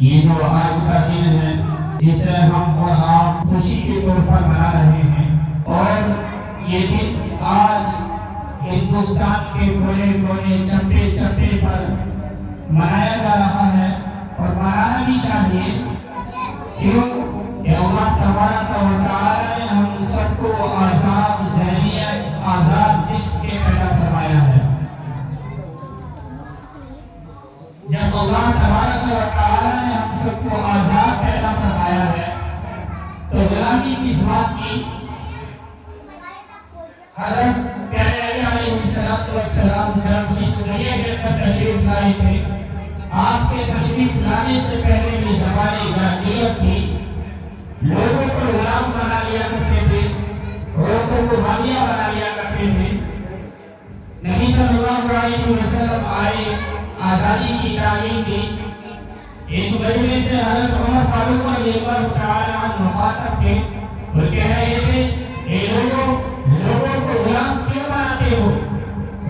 یہ جو آج کا دن ہے جسے ہم اور آپ خوشی کے طور پر منا رہے ہیں، اور یہ دن آج ہندوستان کے کونے کونے چپے چپے پر منایا جا رہا ہے، اور منانا بھی چاہیے، کیوں کہ اللہ تبارک و تعالی نے ہم سب کو آزاد ذہنیت، آزاد جسم کے پیدا فرمایا ہے۔ جب اللہ تبارک و تعالی نے ہم سب کو آزاد پیدا فرمایا ہے تو غلامی کس بات کی؟ حضرت پیارے علیہ السلام جب اس دنیا کے اندر تشریف لائے تھے، آپ کے تشریف لانے سے پہلے بھی زمانے جاہلیت تھی، لوگوں کو غلام بنا لیا کرتے تھے، عورتوں کو باندیاں بنا لیا کرتے تھے۔ نبی صلی اللہ علیہ وسلم آئے، آزادی کی تعلیم دی۔ ایک مجلے سے حضرت عمر فاروق رضی اللہ تعالی عنہ مخاطب تھے، وہ کہہ رہے تھے، اے لوگوں کو غلام کیوں بناتے ہو،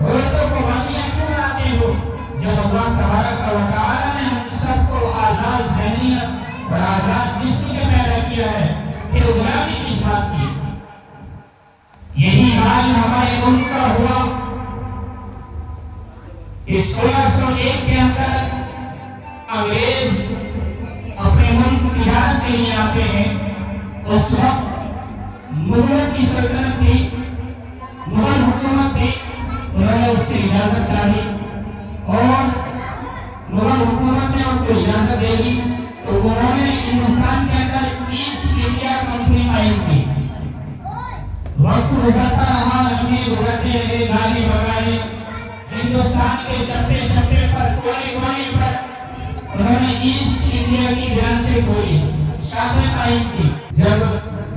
عورتوں کو باندیاں کیوں بناتے ہو، جب اللہ تبارک و تعالی نے ہم سب کو آزاد ذہنیت اور آزاد جسم کے پیدا کیا ہے، پھر غلامی کس بات کی؟ یہی حال ہمارے ملک کا ہوا کہ 1601 کے اندر انگریز اپنے ملک کی تجارت کے لیے آتے ہیں۔ اس وقت مغلوں کی سلطنت تھی، مغل حکومت تھی، انہوں نے اس سے اجازت چاہی اور مغل حکومت نے ان کو اجازت دے دی، تو انہوں نے ہندوستان کے اندر ایسٹ انڈیا کمپنی قائم کی۔ وقت گزرتا رہا، لمحے گزرتے رہے، گاڑی بگاڑی، ہندوستان کے چپے چپے پر، کونے کونے پر انہوں نے ایسٹ انڈیا کی برانچیں کھولی، شاخیں قائم کی۔ جب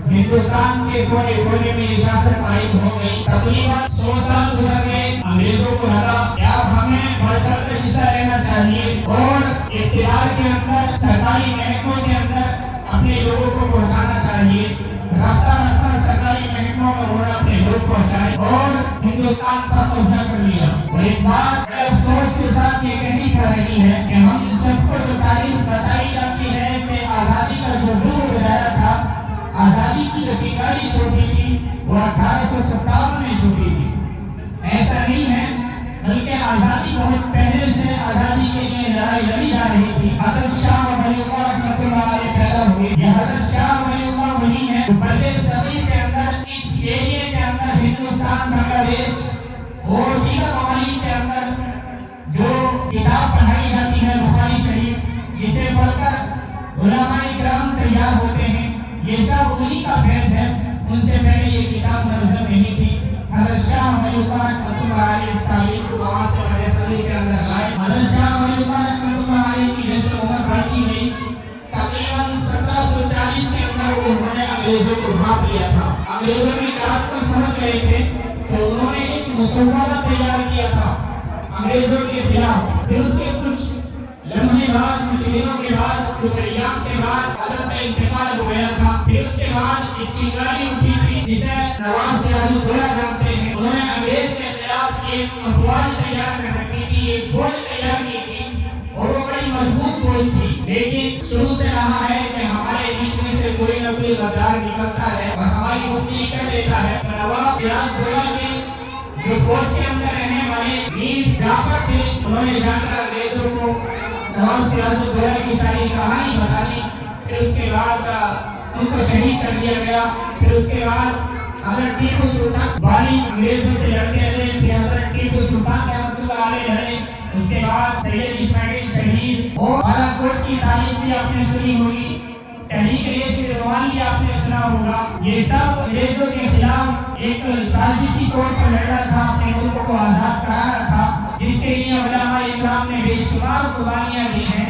ہندوستان کے کونے کونے میں یہ شاخیں قائم ہو گئی، تقریباً 100 سال گزر گئے، انگریزوں کو لگا کہ اب ہمیں بڑھ چڑھ کر حصہ لینا چاہیے اور اقتدار کے اندر، سرکاری محکموں کے اندر اپنے لوگوں کو پہنچانا چاہیے۔ رفتہ رفتہ سرکاری محکموں میں انہوں نے اپنے لوگ پہنچائے اور ہندوستان پر قبضہ کر لیا۔ اور ایک بات افسوس کے ساتھ یہ کہنی پڑ رہی ہے کہ ہم سب کو جو تاریخ بتائی جاتی ہے کہ آزادی کا جو نور بجایا تھا، آزادی کی جو چنگاری چھوٹی تھی، وہ 1857 میں چھوٹی تھی۔ ایسا نہیں ہے، بلکہ آزادی بہت پہلے سے آزادی کے لیے لڑائی لڑی جا رہی تھی۔ حضرت شاہ ولی اللہ رحمۃ اللہ علیہ پیدا ہوئے۔ یہ حضرت شاہ ولی اللہ ولی ہیں جو پہلے صدی کے اندر اس ایریے کے اندر ہندوستان، بنگلہ دیش اور دیگر ممالک کے اندر جو کتاب پڑھائی جاتی ہے بخاری شریف، جسے پڑھ کر علماء کرام تیار ہوتے ہیں، یہ سب انہی کا فیض ہے۔ ان سے پہلے یہ کتاب منظم نہیں تھی۔ حضرت شاہ ولی اللہ رحمۃ اللہ علیہ اس تعلیم کو وہاں سے ہمارے صدی کے اندر لائے۔ حضرت شاہ ولی اللہ رحمۃ اللہ علیہ کی جیسے عمر بڑھتی گئی، تقریباً 1740 کے اندر انہوں نے انگریزوں کو بھانپ لیا تھا۔ انگریزوں کی چاہت کو سمجھ گئے تھے تو انہوں نے ایک مسودہ تیار کیا تھا انگریزوں کے خلاف۔ پھر اس کے کچھ لمحے بعد، کچھ دنوں کے بعد، کچھ ایام کے بعد حضرت کا انتقال ہو گیا تھا۔ پھر اس کے بعد ایک چنگاری اٹھی تھی جسے نواب سراج الدولہ جانتے ہیں۔ انہوں نے انگریز کے خلاف ایک افواج تیار کر رکھی تھی، ایک فوج تیار کی تھی، اور وہ بڑی مضبوط فوج تھی۔ لیکن شروع سے رہا ہے کہ ہمارے بیچ میں سے کوئی نہ کوئی غدار نکلتا ہے اور ہماری مفتی کر دیتا ہے۔ نواب سراج الدولہ کے جو فوج کے اندر رہنے والے میر جعفر تھے، انہوں نے جا کر انگریزوں کو نواب سراج الدولہ کی ساری کہانی بتا دی۔ پھر اس کے بعد ان کو شہید کر دیا گیا۔ پھر اس کے بعد حضرت ٹیپو سلطان والی انگریزوں سے لڑتے رہے، پھر حضرت ٹیپو سلطان رحمۃ اللہ علیہ لڑے۔ اس کے بعد سید اسماعیل شہید، اور بالا کوٹ کی تاریخ بھی آپ نے سنی ہوگی، تحریک عیش رومان بھی آپ نے سنا ہوگا۔ یہ سب انگریزوں کے خلاف ایک سازشی طور پر لڑ رہا تھا، اپنے ملک کو آزاد کرا رہا تھا، جس کے لیے علماء اکرام نے بے شمار قربانیاں دی ہیں۔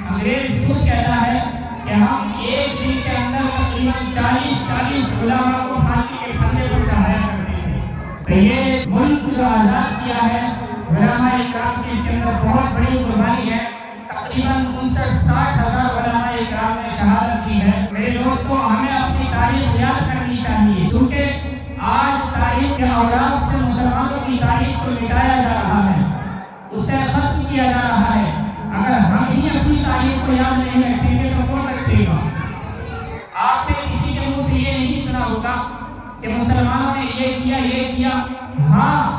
انگریز خود کہتا ہے کہ ہم ایک دن کے اندر تقریباً 40 علماء کو پھانسی کے پھندے پر چڑھایا کرتے تھے۔ تو یہ ملک جو آزاد کیا ہے، علماء اکرام کی اس کے اندر بہت بڑی قربانی ہے۔ تقریباً 59-60 ہزار علماء اکرام نے شہادت کی ہے۔ میرے دوستوں، ہمیں اپنی تاریخ یاد کرنی چاہیے، چونکہ آج تاریخ کے اوراق سے مسلمانوں کی تاریخ کو مٹایا جا رہا ہے، اسے ختم کیا جا رہا ہے۔ اگر ہم ہی اپنی تاریخ کو کو یاد نہیں رکھیں گے تو کون رکھے گا؟ آپ نے کسی کے منہ سے یہ نہیں سنا ہوگا کہ مسلمانوں نے یہ کیا یہ کیا. ہاں